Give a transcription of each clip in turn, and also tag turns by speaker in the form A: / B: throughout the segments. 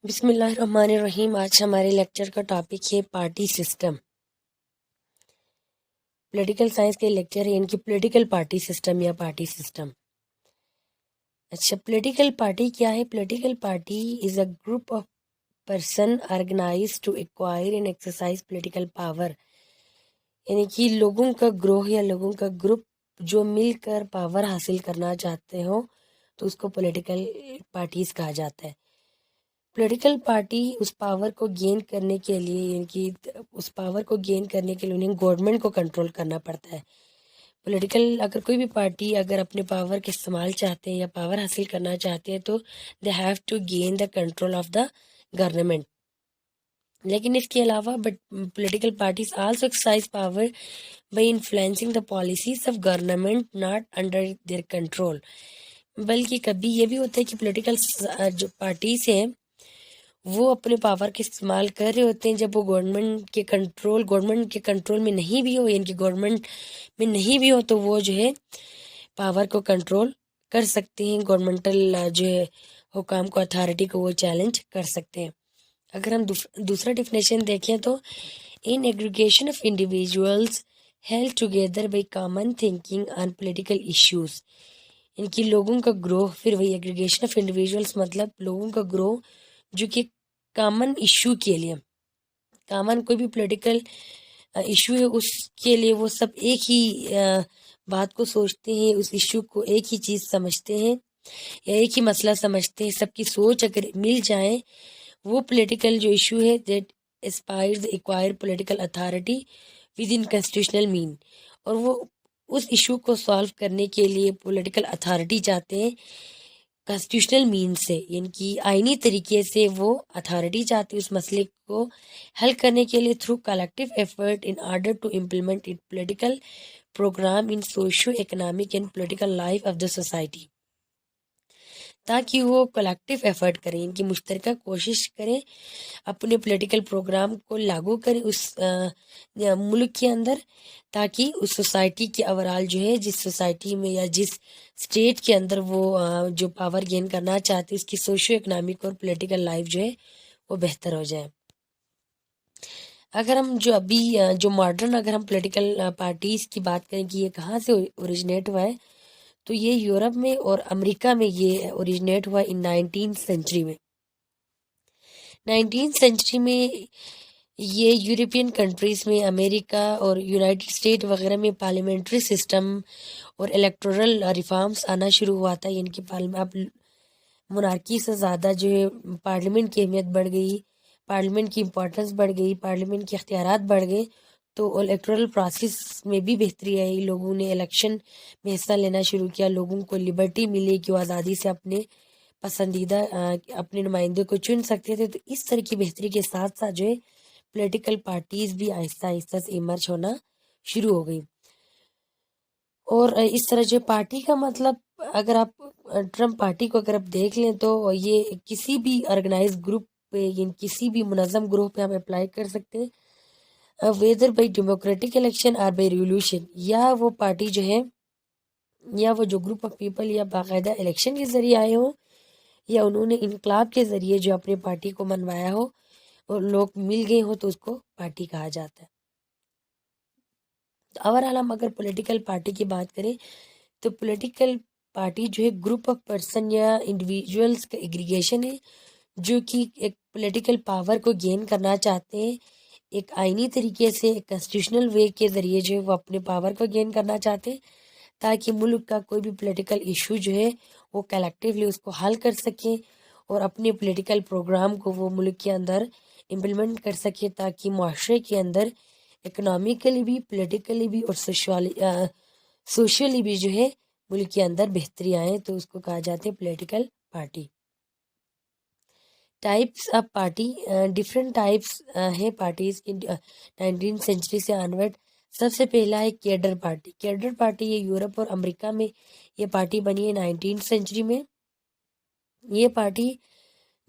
A: بسم اللہ الرحمن الرحیم۔ آج ہمارے لیکچر کا ٹاپک ہے پارٹی سسٹم۔ پولیٹیکل سائنس کے لیکچر ہے ان کی پولیٹیکل پارٹی سسٹم یا پارٹی سسٹم۔ اچھا، پولیٹیکل پارٹی کیا ہے؟ Political party is a group of person organise to acquire and exercise political power, یعنی کہ لوگوں کا گروہ یا لوگوں کا گروپ جو مل کر پاور حاصل کرنا چاہتے ہوں تو اس کو پولیٹیکل پارٹیز کہا جاتا ہے۔ پولیٹیکل پارٹی اس پاور کو گین کرنے کے لیے، یعنی کہ اس پاور کو گین کرنے کے لیے انہیں گورنمنٹ کو کنٹرول کرنا پڑتا ہے۔ پولیٹیکل اگر کوئی بھی پارٹی اگر اپنے پاور کے استعمال چاہتے ہیں یا پاور حاصل کرنا چاہتے ہیں تو they have to gain the control of the government. لیکن اس کے علاوہ political parties also exercise power by influencing the policies of government not under their control. بلکہ کبھی یہ بھی ہوتا ہے کہ پولیٹیکل جو پارٹیز ہیں وہ اپنے پاور کے استعمال کر رہے ہوتے ہیں جب وہ گورنمنٹ کے کنٹرول میں نہیں بھی ہو، یعنی کہ گورنمنٹ میں نہیں بھی ہو تو وہ جو ہے پاور کو کنٹرول کر سکتے ہیں، گورنمنٹل جو ہے حکام کو، اتھارٹی کو وہ چیلنج کر سکتے ہیں۔ اگر ہم دوسرا ڈیفینیشن دیکھیں تو an aggregation of individuals held together by common thinking on political issues, ان کی لوگوں کا گروہ، پھر وہی ایگریگیشن آف انڈیویژولز مطلب لوگوں کا گروہ جو کہ کامن ایشو کے لیے، کامن کوئی بھی پولیٹیکل ایشو ہے اس کے لیے وہ سب ایک ہی بات کو سوچتے ہیں، اس ایشو کو ایک ہی چیز سمجھتے ہیں یا ایک ہی مسئلہ سمجھتے ہیں۔ سب کی سوچ اگر مل جائیں، وہ پولیٹیکل جو ایشو ہے that aspires acquire political authority within constitutional mean, اور وہ اس ایشو کو سالو کرنے کے لیے پولیٹیکل اتھارٹی چاہتے ہیں کانسٹیٹیوشنل مین سے، یعنی کہ آئینی طریقے سے وہ اتھارٹی چاہتی ہے اس مسئلے کو حل کرنے کے لیے through collective effort in order to implement it political programme in socio economic and political life of the society, تاکہ وہ کلیکٹیو ایفرٹ کریں، ان کی مشترکہ کوشش کریں، اپنے پولیٹیکل پروگرام کو لاگو کریں اس ملک کے اندر، تاکہ اس سوسائٹی کے اوورال جو ہے، جس سوسائٹی میں یا جس اسٹیٹ کے اندر وہ جو پاور گین کرنا چاہتے اس کی سوشو اکنامک اور پولیٹیکل لائف جو ہے وہ بہتر ہو جائے۔ اگر ہم جو ابھی جو ماڈرن اگر ہم پولیٹیکل پارٹیز کی بات کریں کہ یہ کہاں سے اوریجنیٹ ہوا ہے تو یہ یورپ میں اور امریکہ میں یہ اوریجنیٹ ہوا ان 19 سینچری میں۔ 19 سینچری میں یہ یورپین کنٹریز میں، امریکہ اور یونائٹڈ اسٹیٹ وغیرہ میں پارلیمنٹری سسٹم اور الیکٹورل ریفارمز آنا شروع ہوا تھا، یعنی کہ اب مونارکی سے زیادہ جو ہے پارلیمنٹ کی اہمیت بڑھ گئی، پارلیمنٹ کی امپورٹنس بڑھ گئی، پارلیمنٹ کے اختیارات بڑھ گئے، تو الیکٹورل پروسیس میں بھی بہتری آئی، لوگوں نے الیکشن میں حصہ لینا شروع کیا، لوگوں کو لبرٹی ملی کہ وہ آزادی سے اپنے پسندیدہ اپنے نمائندے کو چن سکتے تھے۔ تو اس طرح کی بہتری کے ساتھ ساتھ جو ہے پولیٹیکل پارٹیز بھی آہستہ آہستہ سے ایمرج ہونا شروع ہو گئی، اور اس طرح جو پارٹی کا مطلب اگر آپ ٹرمپ پارٹی کو اگر آپ دیکھ لیں تو یہ کسی بھی آرگنائز گروپ پہ یا کسی بھی منظم گروہ پہ ہم اپلائی کر سکتے ہیں، ویدر بائی ڈیموکریٹک الیکشن اور بائی ریولوشن، یا وہ پارٹی جو ہے یا وہ جو گروپ آف پیپل یا باقاعدہ الیکشن کے ذریعے آئے ہوں یا انہوں نے انقلاب کے ذریعے جو اپنے پارٹی کو منوایا ہو اور لوگ مل گئے ہوں تو اس کو پارٹی کہا جاتا ہے۔ اوورال ہم اگر پولیٹیکل پارٹی کی بات کریں تو پولیٹیکل پارٹی جو ہے گروپ آف پرسن یا انڈیویژولز کا ایگریگیشن ہے جو کہ ایک پولیٹیکل پاور کو گین کرنا چاہتے ہیں، ایک آئینی طریقے سے، ایک کنسٹیٹیوشنل وے کے ذریعے جو ہے وہ اپنے پاور کو گین کرنا چاہتے ہیں تاکہ ملک کا کوئی بھی پولیٹیکل ایشو جو ہے وہ کلیکٹیولی اس کو حل کر سکیں اور اپنے پولیٹیکل پروگرام کو وہ ملک کے اندر امپلیمنٹ کر سکے، تاکہ معاشرے کے اندر اکنامیکلی بھی، پولیٹیکلی بھی اور سوشلی بھی جو ہے ملک کے اندر بہتری آئے، تو اس کو کہا جاتے ہیں political party. Types of party, different types ہیں پارٹیز کی 19 سینچری سے آنورڈ۔ سب سے پہلا ہے کیڈر پارٹی۔ کیڈر پارٹی یہ یورپ اور امریکہ میں یہ پارٹی بنی ہے 19 سینچری میں۔ یہ پارٹی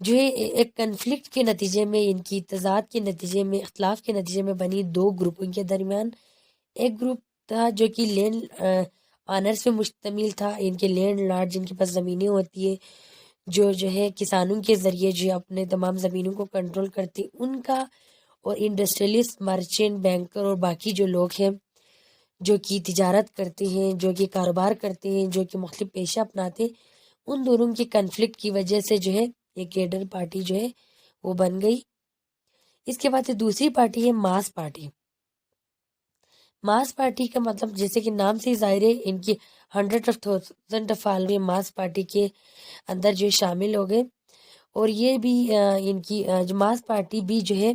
A: جو ہے ایک کنفلکٹ کے نتیجے میں، ان کی تضاد کے نتیجے میں، اختلاف کے نتیجے میں بنی دو گروپوں کے درمیان۔ ایک گروپ تھا جو کہ لینڈ آنرز پہ مشتمل تھا، ان کے لینڈ لارڈ جن کے پاس زمینیں ہوتی ہے جو ہے کسانوں کے ذریعے جو اپنے تمام زمینوں کو کنٹرول کرتے ان کا، اور انڈسٹریلسٹ، مرچنٹ، بینکر اور باقی جو لوگ ہیں جو کہ تجارت کرتے ہیں، جو کہ کاروبار کرتے ہیں، جو کہ مختلف پیشہ اپناتے ہیں، ان دونوں کی کنفلکٹ کی وجہ سے جو ہے ایک کیڈر پارٹی جو ہے وہ بن گئی۔ اس کے بعد دوسری پارٹی ہے ماس پارٹی۔ ماس پارٹی کا مطلب جیسے کہ نام سے ظاہر ہے، ان کی 100,000 فالوور ماس پارٹی کے اندر جو شامل ہو گئے، اور یہ بھی ان کی جو ماس پارٹی بھی جو ہے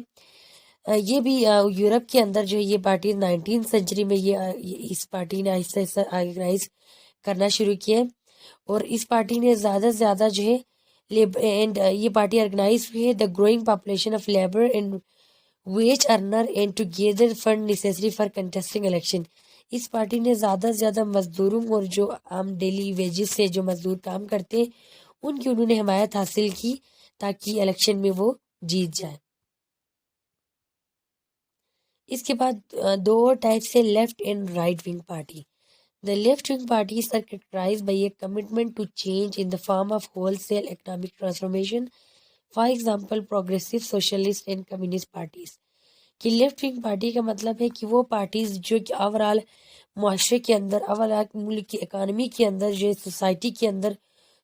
A: یہ بھی یورپ کے اندر جو ہے یہ پارٹی 19 سنچری میں اس پارٹی نے آہستہ آہستہ آرگنائز کرنا شروع کیا ہے، اور اس پارٹی نے زیادہ سے زیادہ جو ہے اینڈ یہ پارٹی آرگنائز ہوئی ہے the growing population of labour and wage earner and together fund necessary for contesting election. اس پارٹی نے زیادہ سے زیادہ مزدوروں اور جو عام ڈیلی ویجز سے جو مزدور کام کرتے ہیں ان کی انہوں نے حمایت حاصل کی تاکہ الیکشن میں وہ جیت جائے۔ اس کے بعد دو اور ٹائپ سے left and right wing party. The left-wing parties are characterized by a commitment to change in the form of wholesale economic transformation. For example, progressive, socialist and communist parties. کہ left wing party کا مطلب ہے کہ وہ parties جو کہ overall معاشرے کے اندر، اوورال ملک کی اکانومی کے اندر، جو سوسائٹی کے اندر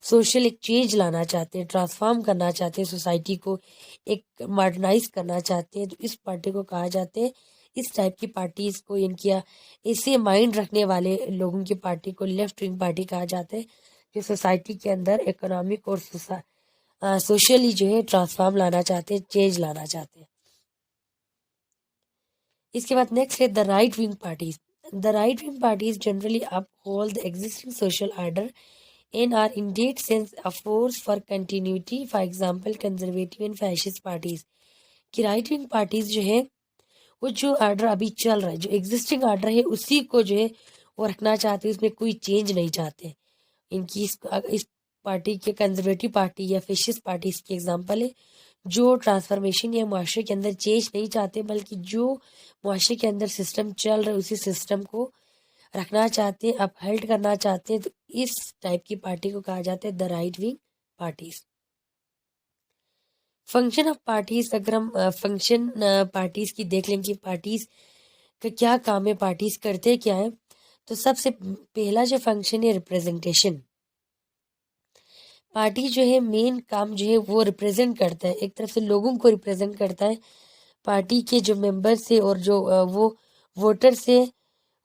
A: سوشل ایک چینج لانا چاہتے ہیں، ٹرانسفارم کرنا چاہتے ہیں، سوسائٹی کو ایک ماڈرنائز کرنا چاہتے ہیں، تو اس پارٹی کو کہا جاتے ہیں، اس ٹائپ کی پارٹیز کو، ان کی ایسے مائنڈ رکھنے والے لوگوں کی پارٹی کو لیفٹ ونگ پارٹی کہا جاتا ہے، جو سوسائٹی کے اندر اکنامک اور سوشلی جو ہے ٹرانسفارم لانا چاہتے ہیں، چینج لانا چاہتے ہیں۔ اس کے بعد نیکسٹ ہے the right wing parties. The right wing parties generally up hold the existing social order and are indeed sense a force for continuity. For example, conservative and fascist parties. کہ right wing parties جو ہے وہ جو order ابھی چل رہا ہے، جو ایگزسٹنگ آرڈر ہے اسی کو جو ہے وہ رکھنا چاہتے ہیں، اس میں کوئی چینج نہیں چاہتے۔ ان کی اس پارٹی کے کنزرویٹو پارٹی یا فیشسٹ پارٹیز کی ایگزامپل ہے، جو ٹرانسفارمیشن یا معاشرے کے اندر چینج نہیں چاہتے، بلکہ جو معاشرے کے اندر سسٹم چل رہا ہے اسی سسٹم کو رکھنا چاہتے ہیں، اپ ہیلڈ کرنا چاہتے ہیں، تو اس ٹائپ کی پارٹی کو کہا جاتا ہے the right wing parties. Function of parties, اگر ہم فنکشن پارٹیز کی دیکھ لیں کہ پارٹیز کا کیا کام ہے، پارٹیز کرتے کیا ہے، تو سب سے پہلا جو فنکشن ہے ریپریزنٹیشن۔ پارٹی جو ہے مین کام جو ہے وہ ریپریزنٹ کرتا ہے، ایک طرف سے لوگوں کو ریپریزنٹ کرتا ہے، پارٹی کے جو ممبر سے اور جو وہ ووٹر سے،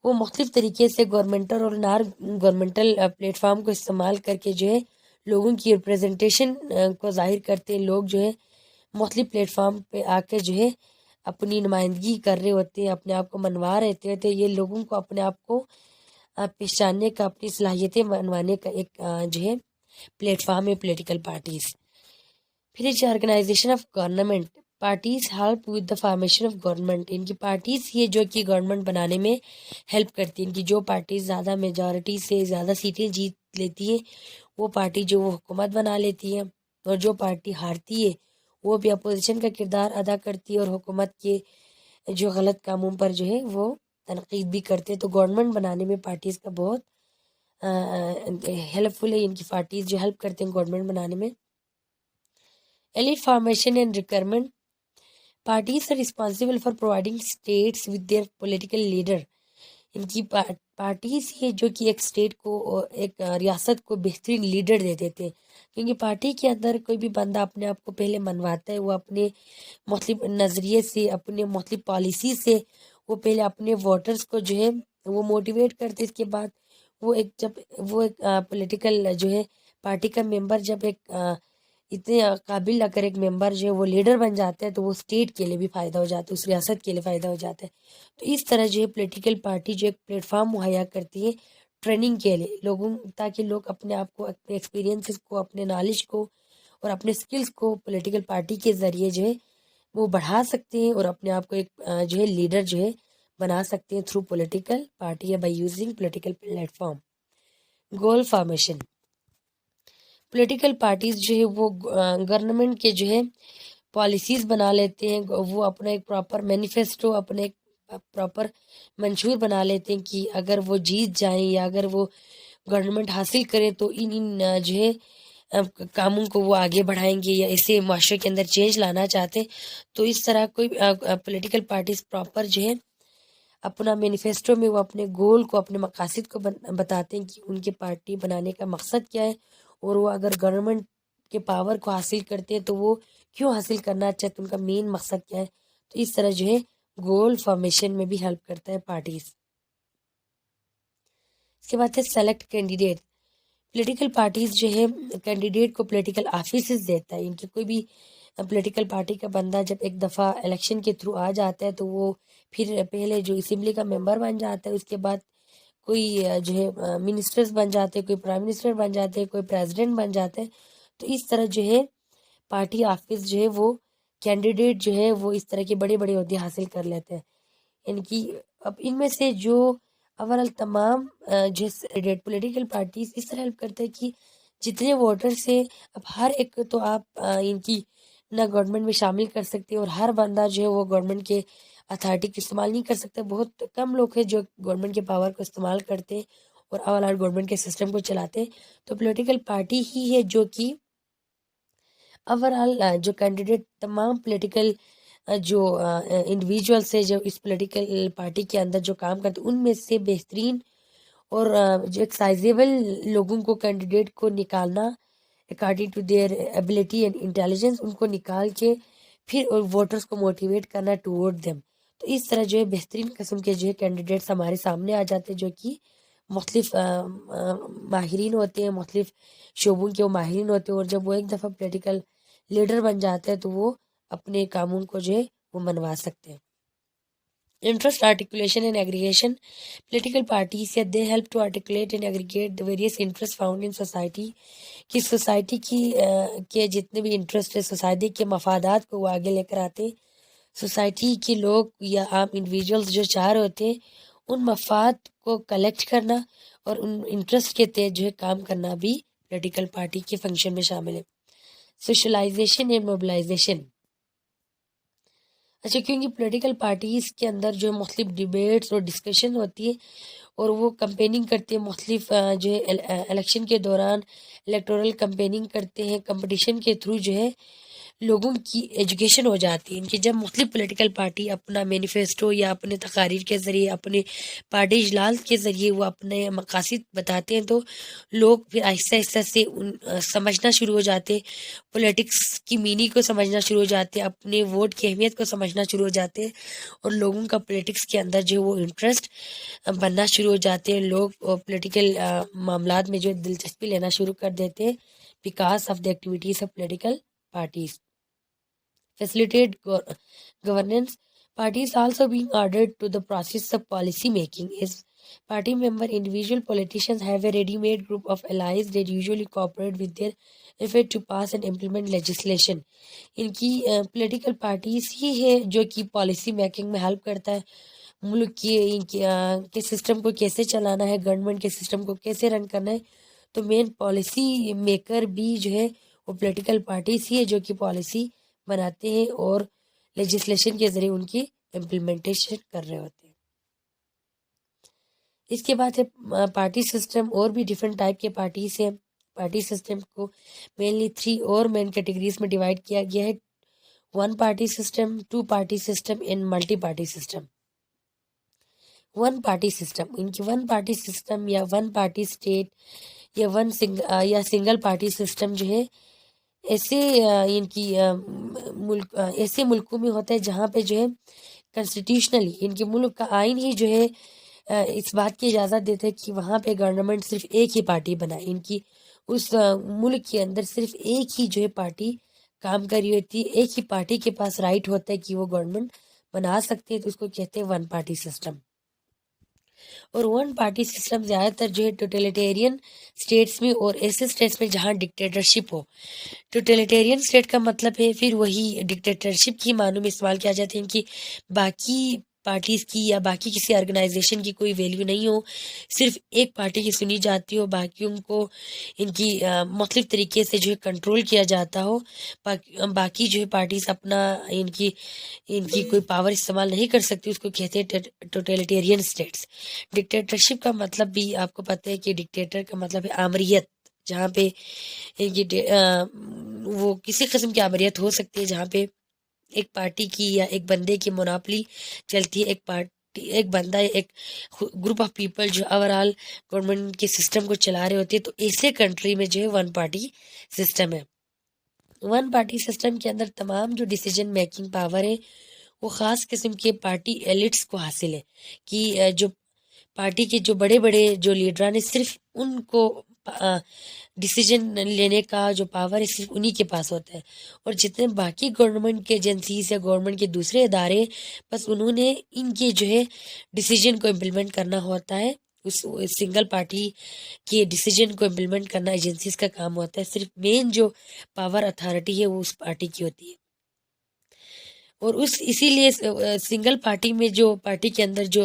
A: وہ مختلف طریقے سے گورنمنٹل اور نار گورنمنٹل پلیٹ فارم کو استعمال کر کے جو ہے لوگوں کی ریپریزنٹیشن کو ظاہر کرتے ہیں۔ لوگ جو ہے مختلف پلیٹ فارم پہ آ کے جو ہے اپنی نمائندگی کر رہے ہوتے ہیں، اپنے آپ کو منوا رہے ہوتے ہیں، تو یہ لوگوں کو اپنے آپ کو پہچاننے کا، اپنی صلاحیتیں منوانے کا ایک جو ہے پلیٹ فارم ہے پولیٹیکل پارٹیز۔ پھر جو organisation of government, parties help with the formation of government. ان کی پارٹیز یہ جو کہ گورنمنٹ بنانے میں ہیلپ کرتی ہیں۔ ان کی جو پارٹیز زیادہ میجورٹی سے زیادہ سیٹیں جیت لیتی ہے وہ پارٹی جو وہ حکومت بنا لیتی ہے، اور جو پارٹی ہارتی ہے وہ بھی اپوزیشن کا کردار ادا کرتی ہے اور حکومت کے جو غلط کاموں پر جو ہے وہ تنقید بھی کرتے ہیں۔ تو گورنمنٹ بنانے میں پارٹیز کا بہت ہیلپ فل ہے، ان کی پارٹیز جو ہیلپ کرتے ہیں گورنمنٹ بنانے میں۔ elite formation and requirement, parties are responsible for providing states with their political leader. ان کی پارٹیز یہ جو کہ ایک اسٹیٹ کو، ایک ریاست کو بہترین لیڈر دے دیتے ہیں، کیونکہ پارٹی کے اندر کوئی بھی بندہ اپنے آپ کو پہلے منواتا ہے، وہ اپنے مختلف نظریے سے، اپنے مختلف پالیسی سے وہ پہلے اپنے ووٹرز کو جو ہے وہ موٹیویٹ کرتے، اس کے بعد وہ ایک پولیٹیکل جو ہے پارٹی کا ممبر جب ایک اتنے قابل اگر ایک ممبر جو ہے وہ لیڈر بن جاتا ہے تو وہ اسٹیٹ کے لیے بھی فائدہ ہو جاتا ہے، اس ریاست کے لیے فائدہ ہو جاتا ہے۔ تو اس طرح جو ہے پولیٹیکل پارٹی جو ایک پلیٹ فارم مہیا کرتی ہے ٹریننگ کے لیے لوگوں، تاکہ لوگ اپنے آپ کو، اپنے ایکسپیرینسز کو، اپنے نالج کو اور اپنے سکلز کو پولیٹیکل پارٹی کے ذریعے جو ہے وہ بڑھا سکتے ہیں اور اپنے آپ کو ایک جو ہے لیڈر جو ہے بنا سکتے ہیں تھرو پولیٹیکل پارٹی یا by using political plate form. Goal formation, political parties جو ہے وہ گورنمنٹ کے جو ہے پالیسیز بنا لیتے ہیں، وہ اپنا ایک پراپر مینیفیسٹو، اپنے ایک پراپر منشور بنا لیتے ہیں کہ اگر وہ جیت جائیں یا اگر وہ گورنمنٹ حاصل کریں تو ان جو ہے کاموں کو وہ آگے بڑھائیں گے یا اسے معاشرے کے اندر چینج لانا چاہتے، تو اس طرح کوئی پولیٹیکل پارٹیز پراپر جو ہے اپنا مینیفیسٹو میں وہ اپنے گول کو، اپنے مقاصد کو بتاتے ہیں کہ ان کے پارٹی بنانے کا مقصد کیا ہے، اور وہ اگر گورنمنٹ کے پاور کو حاصل کرتے ہیں تو وہ کیوں حاصل کرنا چاہتے، ان کا مین مقصد کیا ہے. تو اس طرح جو ہے گول فارمیشن میں بھی ہیلپ کرتا ہے پارٹیز. اس کے بعد ہے سلیکٹ کینڈیڈیٹ. پولیٹیکل پارٹیز جو ہے کینڈیڈیٹ کو پولیٹیکل آفیسز دیتا ہے. ان کی کوئی بھی پولیٹیکل پارٹی کا بندہ جب ایک دفعہ الیکشن کے تھرو آ جاتا ہے تو وہ پھر پہلے جو اسمبلی کا ممبر بن جاتا ہے، اس کے بعد کوئی جو ہے منسٹرز بن جاتے ہیں، کوئی پرائم منسٹر بن جاتے ہیں، کوئی پریزیڈنٹ بن جاتے ہیں. تو اس طرح جو ہے پارٹی آفس جو ہے وہ کینڈیڈیٹ جو ہے وہ اس طرح کے بڑے بڑے عہدے حاصل کر لیتے ہیں. ان کی اب ان میں سے جو اوورال تمام جو پولیٹیکل پارٹیز اس طرح ہیلپ کرتے ہیں کہ جتنے ووٹرس ہیں، اب ہر ایک تو آپ ان کی نہ گورنمنٹ میں شامل کر سکتے، اور ہر بندہ جو ہے وہ گورنمنٹ کے اتھارٹی کا استعمال نہیں کر سکتا. بہت کم لوگ ہیں جو گورنمنٹ کے پاور کو استعمال کرتے اور اوورال گورنمنٹ کے سسٹم کو چلاتے. تو پولیٹیکل پارٹی ہی ہے جو کہ اوورال جو کینڈیڈیٹ تمام پولیٹیکل جو انڈیویجولس ہے جو اس پولیٹیکل پارٹی کے اندر جو کام کرتے، ان میں سے بہترین اور جو ایک سائزیبل لوگوں کو کینڈیڈیٹ کو نکالنا according to their ability and intelligence, ان کو نکال کے پھر ووٹرس کو موٹیویٹ کرنا ٹوورڈ دیم. تو اس طرح جو ہے بہترین قسم کے جو ہے کینڈیڈیٹس ہمارے سامنے آ جاتے ہیں جو کہ مختلف ماہرین ہوتے ہیں، مختلف شعبوں کے وہ ماہرین ہوتے ہیں، اور جب وہ ایک دفعہ پولیٹیکل لیڈر بن جاتے ہیں تو وہ اپنے کاموں کو جو ہے وہ منوا سکتے ہیں. Interest articulation and aggregation. Political parties they help to articulate and aggregate the various interests found in society. کہ سوسائٹی کی کے جتنے بھی انٹرسٹ ہے، سوسائٹی کے مفادات کو وہ آگے لے کر آتے. سوسائٹی کے لوگ یا عام انڈیویجولز جو چاہ رہے ہوتے ہیں ان مفاد کو کلیکٹ کرنا اور ان انٹرسٹ کے تحت جو ہے کام کرنا بھی پولیٹیکل پارٹی کے فنکشن میں شامل ہے. Socialisation and mobilisation. اچھا، کیونکہ پولیٹیکل پارٹیز کے اندر جو مختلف ڈیبیٹس اور ڈسکشن ہوتی ہے اور وہ کمپیننگ کرتے ہیں، مختلف جو ہے الیکشن کے دوران الیکٹورل کمپیننگ کرتے ہیں. کمپٹیشن کے تھرو جو ہے لوگوں کی ایجوکیشن ہو جاتی ہے. ان کی جب مختلف پولیٹیکل پارٹی اپنا مینیفیسٹو یا اپنے تقاریر کے ذریعے، اپنے پارٹی اجلاس کے ذریعے وہ اپنے مقاصد بتاتے ہیں تو لوگ پھر آہستہ آہستہ سے سمجھنا شروع ہو جاتے، پولیٹکس کی میننگ کو سمجھنا شروع ہو جاتے، اپنے ووٹ کی اہمیت کو سمجھنا شروع ہو جاتے، اور لوگوں کا پولیٹکس کے اندر جو وہ انٹرسٹ بننا شروع ہو جاتے ہیں. لوگ پولیٹیکل معاملات میں جو دلچسپی لینا شروع کر دیتے ہیں because of the activities of political parties. Facilitate governance. Parties also being ordered to the process of policy making. Is party member individual politicians have a ready-made group of allies that usually cooperate with their effort to pass and implement legislation. ان کی political parties ہی ہے جو کہ policy making میں help کرتا ہے، ملک کے system کو کیسے چلانا ہے، گورنمنٹ کے سسٹم کو کیسے رن کرنا ہے. تو مین پالیسی میکر بھی جو ہے وہ پولیٹیکل پارٹیز ہی ہے جو کہ پالیسی بناتے ہیں اور لیجسلیشن کے ذریعے ان کی امپلیمنٹیشن کر رہے ہوتے ہیں. اس کے بعد ہے پارٹی سسٹم. اور بھی ڈیفرنٹ ٹائپ کے پارٹیز ہیں. پارٹی سسٹم کو مینلی 3 اور مین کیٹیگریز میں ڈیوائڈ کیا گیا ہے: 1 party system, 2 party system and multi party system. 1 party system, ان کی 1 پارٹی سسٹم یا 1 پارٹی اسٹیٹ یا سنگل پارٹی سسٹم جو ہے ایسے ان کی ایسے ملکوں میں ہوتا ہے جہاں پہ جو ہے کنسٹیٹیوشنلی ان کے ملک کا آئین ہی جو ہے اس بات کی اجازت دیتا ہے کہ وہاں پہ گورنمنٹ صرف ایک ہی پارٹی بنائے. ان کی اس ملک کے اندر صرف ایک ہی جو ہے پارٹی کام کر رہی ہوتی ہے، ایک ہی پارٹی کے پاس رائٹ ہوتا ہے کہ وہ گورنمنٹ بنا سکتے ہیں. تو اس کو کہتے ہیں 1 پارٹی سسٹم. اور 1 پارٹی سسٹم زیادہ تر جو ہے ٹوٹلیٹیرین اسٹیٹس میں اور ایسے اسٹیٹس میں جہاں ڈکٹیٹرشپ ہو. ٹوٹلیٹیرین اسٹیٹ کا مطلب ہے پھر وہی ڈکٹیٹرشپ کی معنوں میں استعمال کیا جاتا ہے کہ باقی پارٹیز کی یا باقی کسی آرگنائزیشن کی کوئی ویلیو نہیں ہو، صرف ایک پارٹی کی سنی جاتی ہو، باقیوں کو ان کی مختلف طریقے سے جو ہے کنٹرول کیا جاتا ہو. باقی جو ہے پارٹیز اپنا ان کی کوئی پاور استعمال نہیں کر سکتی. اس کو کہتے ہیں ٹوٹلیٹیرین اسٹیٹس. ڈکٹیٹرشپ کا مطلب بھی آپ کو پتہ ہے کہ ڈکٹیٹر کا مطلب ہے آمریت، جہاں پہ وہ کسی قسم کی آمریت ہو سکتی ہے، جہاں پہ ایک پارٹی کی یا ایک بندے کی مناپلی چلتی ہے، ایک بندہ، ایک گروپ آف پیپل جو اوور آل گورنمنٹ کے سسٹم کو چلا رہے ہوتے ہیں. تو ایسے کنٹری میں جو ہے ون پارٹی سسٹم ہے. ون پارٹی سسٹم کے اندر تمام جو ڈیسیجن میکنگ پاور ہے وہ خاص قسم کے پارٹی ایلٹس کو حاصل ہے، کہ جو پارٹی کے جو بڑے بڑے جو لیڈران ہیں صرف ان کو ڈیسیجن لینے کا جو پاور ہے صرف انہی کے پاس ہوتا ہے. اور جتنے باقی گورنمنٹ کے ایجنسیز یا گورنمنٹ کے دوسرے ادارے، بس انہوں نے ان کے جو ہے ڈیسیجن کو امپلیمنٹ کرنا ہوتا ہے. اس سنگل پارٹی کے ڈیسیجن کو امپلیمنٹ کرنا ایجنسیز کا کام ہوتا ہے. صرف مین جو پاور اتھارٹی ہے وہ اس پارٹی کی ہوتی ہے. اور اسی لیے سنگل پارٹی میں جو پارٹی کے اندر جو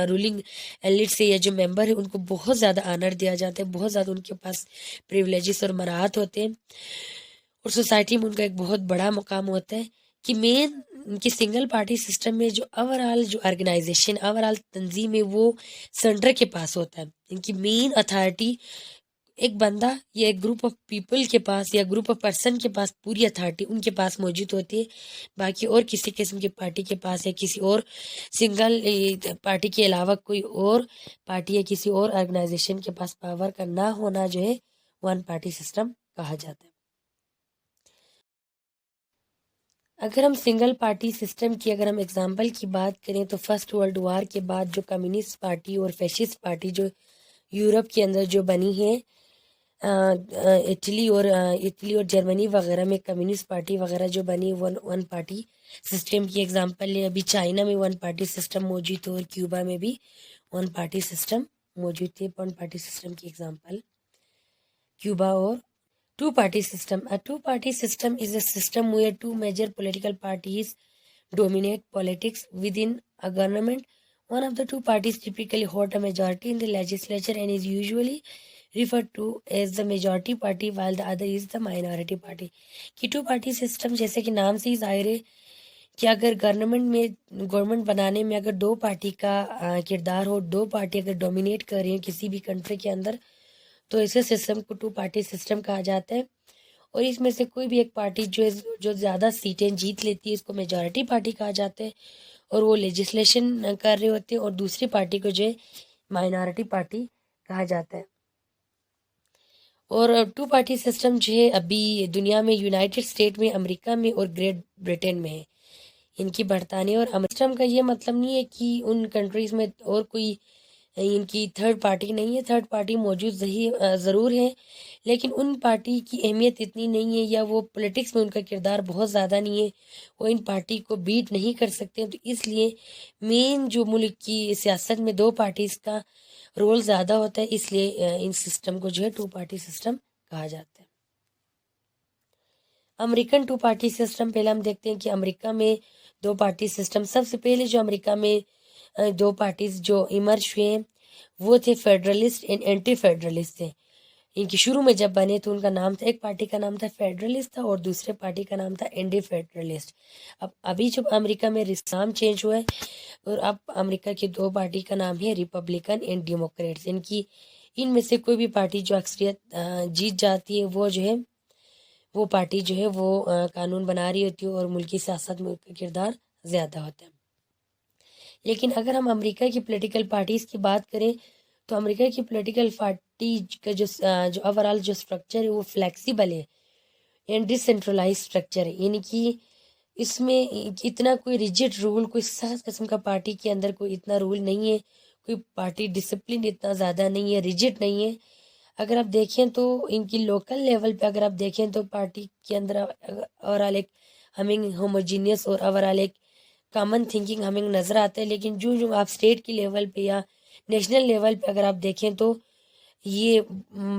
A: رولنگ ایلٹس ہے یا جو ممبر ہے ان کو بہت زیادہ آنر دیا جاتا ہے، بہت زیادہ ان کے پاس پریولیجز اور مراحت ہوتے ہیں، اور سوسائٹی میں ان کا ایک بہت بڑا مقام ہوتا ہے. کہ مین کی سنگل پارٹی سسٹم میں جو اوور آل جو آرگنائزیشن، اوور آل تنظیم ہے وہ سینٹر کے پاس ہوتا ہے. ان کی مین اتھارٹی ایک بندہ یا ایک گروپ آف پیپل کے پاس یا گروپ آف پرسن کے پاس پوری اتھارٹی ان کے پاس موجود ہوتی ہے. باقی اور کسی قسم کی پارٹی کے پاس یا کسی اور سنگل پارٹی کے علاوہ کوئی اور پارٹی یا کسی اور آرگنائزیشن کے پاس پاور کا نہ ہونا جو ہے ون پارٹی سسٹم کہا جاتا ہے. اگر ہم سنگل پارٹی سسٹم کی اگر ہم اگزامپل کی بات کریں تو فرسٹ ورلڈ وار کے بعد جو کمیونسٹ پارٹی اور فیشسٹ پارٹی جو یورپ کے اندر جو بنی ہے، اٹلی اور جرمنی وغیرہ میں کمیونسٹ پارٹی وغیرہ جو بنی ون پارٹی سسٹم کی اگزامپل ہے. ابھی چائنا میں ون پارٹی سسٹم موجود ہے اور کیوبا میں بھی ون پارٹی سسٹم موجود تھے. ون پارٹی سسٹم کی اگزامپل کیوبا اور two party system. A two party system is a system where two major political parties dominate politics within a government. One of the two parties typically holds a majority in the legislature and is usually referred to as the majority party while the other is the minority party. کہ two party system جیسے کہ نام سے ہی ظاہر ہے کہ اگر government بنانے میں اگر دو پارٹی کا کردار ہو، دو پارٹی اگر ڈومینیٹ کر رہی ہیں کسی بھی کنٹری کے اندر، تو ایسے سسٹم کو ٹو پارٹی سسٹم کہا جاتا ہے. اور اس میں سے کوئی بھی ایک پارٹی جو زیادہ سیٹیں جیت لیتی ہے اس کو میجورٹی پارٹی کہا جاتا ہے، اور وہ لیجسلیشن کر رہے ہوتے ہیں، اور دوسری پارٹی کو جو ہے مائنارٹی پارٹی کہا جاتا ہے. اور ٹو پارٹی سسٹم جو ہے ابھی دنیا میں یونائٹڈ اسٹیٹ میں، امریکہ میں اور گریٹ برٹن میں ہے. ان کی برطانیہ اور سسٹم کا یہ مطلب نہیں ہے کہ ان کنٹریز میں اور کوئی ان کی تھرڈ پارٹی نہیں ہے. تھرڈ پارٹی موجود ضرور ہے، لیکن ان پارٹی کی اہمیت اتنی نہیں ہے یا وہ پولیٹکس میں ان کا کردار بہت زیادہ نہیں ہے، وہ ان پارٹی کو بیٹ نہیں کر سکتے. تو اس لیے مین جو ملک کی سیاست میں دو پارٹیز کا رول زیادہ ہوتا ہے، اس لیے ان سسٹم کو جو ہے ٹو پارٹی سسٹم کہا جاتا ہے. امریکن ٹو پارٹی سسٹم پہلے ہم دیکھتے ہیں کہ امریکہ میں دو پارٹی سسٹم، سب سے پہلے جو امریکہ میں دو پارٹیز جو ایمرج ہوئے ہیں وہ تھے فیڈرلسٹ اینڈ اینٹی فیڈرلسٹ تھے. ان کی شروع میں جب بنے تو ان کا نام تھا، ایک پارٹی کا نام تھا فیڈرلسٹ تھا اور دوسرے پارٹی کا نام تھا اینٹی فیڈرلسٹ. ابھی جب امریکہ میں نام چینج ہوا ہے اور اب امریکہ کی دو پارٹی کا نام ہے ریپبلکن اینڈ ڈیموکریٹس. ان میں سے کوئی بھی پارٹی جو اکثریت جیت جاتی ہے وہ جو ہے وہ پارٹی جو ہے وہ قانون بنا رہی ہوتی ہے اور ملکی سیاست میں کا کردار زیادہ ہوتا ہے. لیکن اگر ہم امریکہ کی پولیٹیکل پارٹیز کی بات کریں تو امریکہ کی پولیٹیکل پارٹی کا جو اوور آل جو اسٹرکچر ہے وہ فلیکسیبل ہے اینڈ ڈس سینٹرلائز اسٹرکچر ہے. یعنی کہ اس میں اتنا کوئی ریجڈ رول، کوئی خاص قسم کا پارٹی کے اندر کوئی اتنا رول نہیں ہے، کوئی پارٹی ڈسپلن اتنا زیادہ نہیں ہے، ریجڈ نہیں ہے. اگر آپ دیکھیں تو ان کی لوکل لیول پہ اگر آپ دیکھیں تو پارٹی کے اندر اوور آل ایک ہمیں ہوموجینیس اور اوور آل ایک کامن تھنکنگ ہمیں نظر آتا ہے. لیکن جو آپ اسٹیٹ کی لیول پہ یا نیشنل لیول پہ اگر آپ دیکھیں تو یہ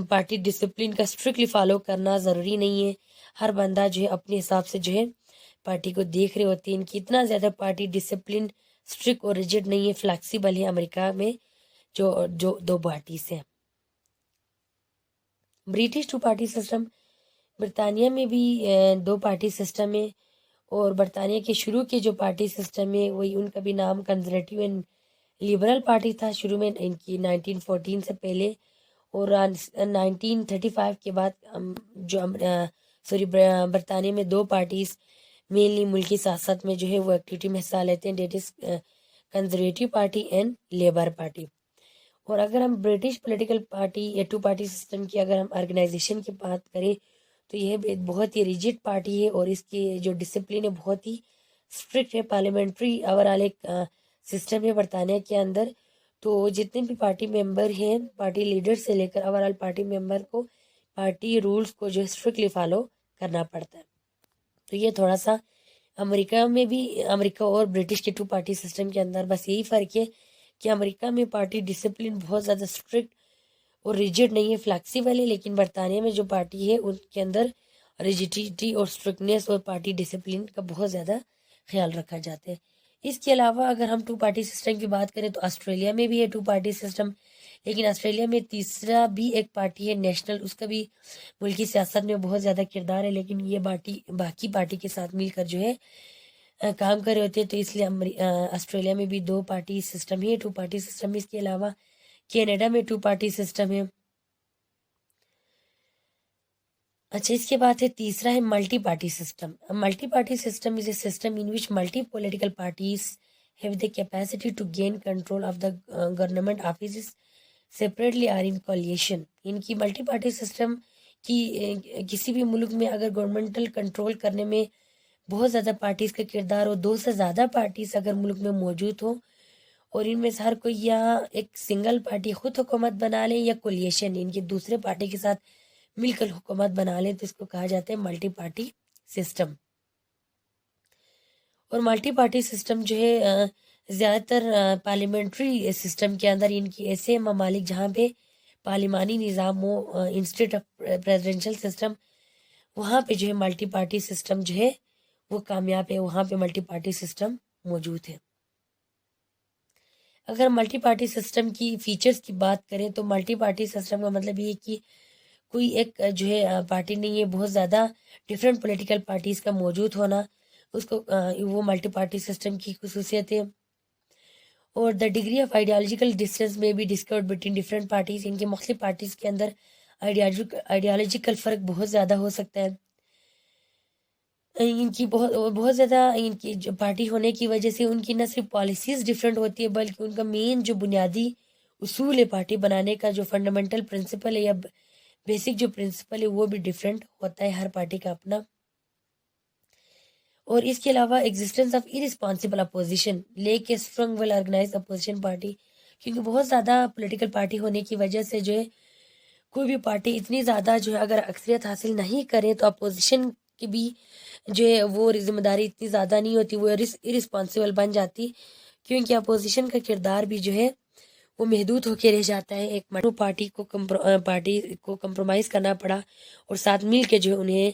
A: پارٹی ڈسپلن کا اسٹرکٹلی فالو کرنا ضروری نہیں ہے. ہر بندہ جو ہے اپنے حساب سے جو ہے پارٹی کو دیکھ رہے ہوتے ہیں. ان کی اتنا زیادہ پارٹی ڈسپلن اسٹرکٹ اور ریجڈ نہیں ہے، فلیکسیبل ہے. امریکہ میں جو دو پارٹیز ہیں. برٹش ٹو پارٹی سسٹم، برطانیہ میں بھی دو پارٹی سسٹم ہے، اور برطانیہ کے شروع کے جو پارٹی سسٹم ہے وہی ان کا بھی نام کنزرویٹو اینڈ لبرل پارٹی تھا شروع میں ان کی 1914 سے پہلے. اور 1935 کے بعد جو برطانیہ میں دو پارٹیز مینلی ملکی سیاست میں جو ہے وہ ایکٹیویٹی میں حصہ لیتے ہیں، that is conservative party and labour party. اور اگر ہم برٹش پولیٹیکل پارٹی یا ٹو پارٹی سسٹم کی اگر ہم آرگنائزیشن کی بات کریں تو یہ بہت ہی ریجڈ پارٹی ہے، اور اس کی جو ڈسپلن ہے بہت ہی اسٹرکٹ ہے. پارلیمنٹری اوورال ایک سسٹم ہے برطانیہ کے اندر. تو جتنے بھی پارٹی ممبر ہیں، پارٹی لیڈر سے لے کر اوورال پارٹی ممبر کو پارٹی رولز کو جو اسٹرکٹلی فالو کرنا پڑتا ہے. تو یہ تھوڑا سا امریکہ میں بھی، امریکہ اور برٹش کے ٹو پارٹی سسٹم کے اندر بس یہی فرق ہے کہ امریکہ میں پارٹی ڈسپلن بہت زیادہ اسٹرکٹ اور ریجڈ نہیں ہے، فلیکسیبل ہے، لیکن برطانیہ میں جو پارٹی ہے ان کے اندر ریجیڈیٹی اور اسٹرکٹنیس اور پارٹی ڈسپلن کا بہت زیادہ خیال رکھا جاتا ہے. اس کے علاوہ اگر ہم ٹو پارٹی سسٹم کی بات کریں تو آسٹریلیا میں بھی ہے ٹو پارٹی سسٹم، لیکن آسٹریلیا میں تیسرا بھی ایک پارٹی ہے نیشنل، اس کا بھی ملکی سیاست میں بہت زیادہ کردار ہے، لیکن یہ باقی پارٹی کے ساتھ مل کر جو ہے کام کر رہے ہوتے ہیں. تو اس لیے آسٹریلیا میں بھی دو پارٹی سسٹم ہے، ٹو پارٹی سسٹم. اس کے علاوہ کینیڈا میں ٹو پارٹی سسٹم ہے. اچھا، اس کے بعد ہے تیسرا ہے multi party system. Multi party system is a system in which multi political parties have the capacity to gain control of the government offices separately or in coalition. ان کی multi party system کی کسی بھی ملک میں اگر governmental control کرنے میں بہت زیادہ پارٹیز کا کردار ہو، دو سے زیادہ پارٹیز اگر ملک میں موجود ہو اور ان میں سے ہر کوئی یا ایک سنگل پارٹی خود حکومت بنا لیں یا کولیشن ان کی دوسرے پارٹی کے ساتھ مل کر حکومت بنا لیں، تو اس کو کہا جاتا ہے ملٹی پارٹی سسٹم. اور ملٹی پارٹی سسٹم جو ہے زیادہ تر پارلیمنٹری سسٹم کے اندر ان کی ایسے ممالک جہاں پہ پارلیمانی نظام ہو، انسٹیٹ آف پریزیڈنشل سسٹم، وہاں پہ جو ہے ملٹی پارٹی سسٹم جو ہے وہ کامیاب ہے، وہاں پہ ملٹی پارٹی سسٹم موجود ہے. اگر ملٹی پارٹی سسٹم کی فیچرز کی بات کریں تو ملٹی پارٹی سسٹم کا مطلب یہ کہ کوئی ایک جو ہے پارٹی نہیں ہے، بہت زیادہ ڈفرینٹ پولیٹیکل پارٹیز کا موجود ہونا، اس کو وہ ملٹی پارٹی سسٹم کی خصوصیت ہے. اور the degree of ideological distance میں بھی ڈسکورڈ بٹوین ڈفرینٹ پارٹیز. ان کے مختلف پارٹیز کے اندر آئیڈیالوجیکل فرق بہت زیادہ ہو سکتا ہے. ان کی بہت زیادہ ان کی جو پارٹی ہونے کی وجہ سے ان کی نہ صرف پالیسیز ڈفرینٹ ہوتی ہے بلکہ ان کا مین جو بنیادی اصول ہے پارٹی بنانے کا، جو فنڈامنٹل پرنسپل ہے یا بیسک جو پرنسپل ہے وہ بھی ڈفرینٹ ہوتا ہے، ہر پارٹی کا اپنا. اور اس کے علاوہ ایگزسٹنس آف ارسپانسبل اپوزیشن، لے کے strong well organised opposition party, کیونکہ بہت زیادہ پولیٹیکل پارٹی ہونے کی وجہ سے جو ہے کوئی بھی پارٹی اتنی زیادہ جو ہے اگر اکثریت حاصل نہیں کرے تو اپوزیشن کی بھی جو ہے وہ ذمہ داری اتنی زیادہ نہیں ہوتی، وہ ارسپانسبل بن جاتی، کیونکہ اپوزیشن کا کردار بھی جو ہے وہ محدود ہو کے رہ جاتا ہے. ایک پارٹی کو کمپرومائز کرنا پڑا اور ساتھ مل کے جو ہے انہیں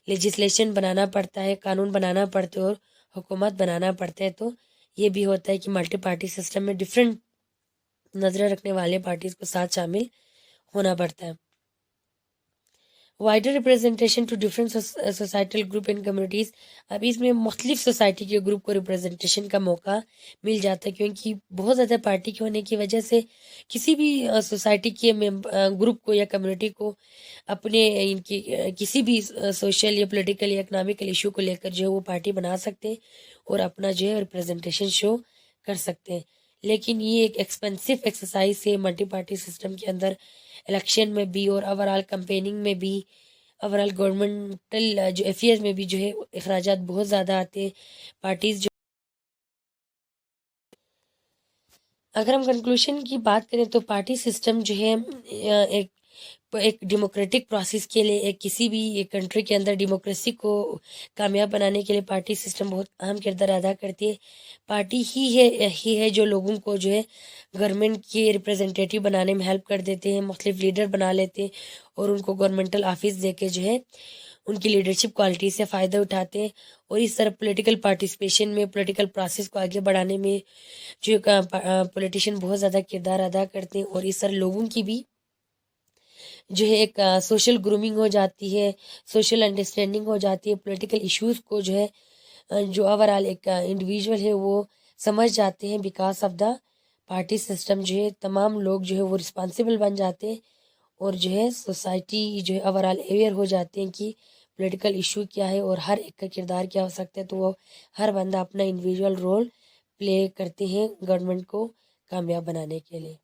A: لیجسلیشن بنانا پڑتا ہے، قانون بنانا پڑتے اور حکومت بنانا پڑتا ہے. تو یہ بھی ہوتا ہے کہ ملٹی پارٹی سسٹم میں ڈفرینٹ نظریں رکھنے والے پارٹیز کو ساتھ شامل ہونا پڑتا ہے. Wider representation to different societal group and communities. اب اس میں مختلف سوسائٹی کے گروپ کو ریپرزنٹیشن کا موقع مل جاتا ہے، کیونکہ بہت زیادہ پارٹی کے ہونے کی وجہ سے کسی بھی سوسائٹی کے گروپ کو یا کمیونٹی کو اپنے ان کی کسی بھی سوشل یا پولیٹیکل یا اکنامکل ایشو کو لے کر جو ہے وہ پارٹی بنا سکتے ہیں اور اپنا جو ہے ریپرزنٹیشن شو کر سکتے ہیں. لیکن یہ ایک ایکسپینسو ایکسرسائز ہے ملٹی پارٹی سسٹم کے اندر. الیکشن میں بھی اور اوورال کمپیننگ میں بھی، اوورال گورنمنٹل جو افیئر میں بھی جو ہے اخراجات بہت زیادہ آتے ہیں. پارٹیز جو اگر ہم کنکلوشن کی بات کریں تو پارٹی سسٹم جو ہے ایک ڈیموکریٹک پروسیس کے لیے، ایک کسی بھی ایک کنٹری کے اندر ڈیموکریسی کو کامیاب بنانے کے لیے پارٹی سسٹم بہت اہم کردار ادا کرتی ہے. پارٹی ہی ہے جو لوگوں کو جو ہے گورنمنٹ کے ریپرزنٹیٹیو بنانے میں ہیلپ کر دیتے ہیں، مختلف لیڈر بنا لیتے ہیں اور ان کو گورنمنٹل آفس دے کے جو ہے ان کی لیڈرشپ کوالٹی سے فائدہ اٹھاتے ہیں. اور اس طرح پولیٹیکل پارٹیسپیشن میں، پولیٹیکل پروسیس کو آگے بڑھانے میں جو پولیٹیشین بہت زیادہ کردار ادا کرتے ہیں. اور اس طرح لوگوں کی بھی جو ہے ایک سوشل گرومنگ ہو جاتی ہے، سوشل انڈرسٹینڈنگ ہو جاتی ہے. پولیٹیکل ایشوز کو جو ہے جو اوورال ایک انڈیویجول ہے وہ سمجھ جاتے ہیں. Because of the party system جو ہے تمام لوگ جو ہے وہ رسپانسبل بن جاتے ہیں اور جو ہے سوسائٹی جو ہے اوور آل اویئر ہو جاتے ہیں کہ پولیٹیکل ایشو کیا ہے اور ہر ایک کا کردار کیا ہو سکتا ہے، تو وہ ہر بندہ اپنا انڈیویجول رول پلے کرتے ہیں گورنمنٹ کو کامیاب بنانے کے لیے۔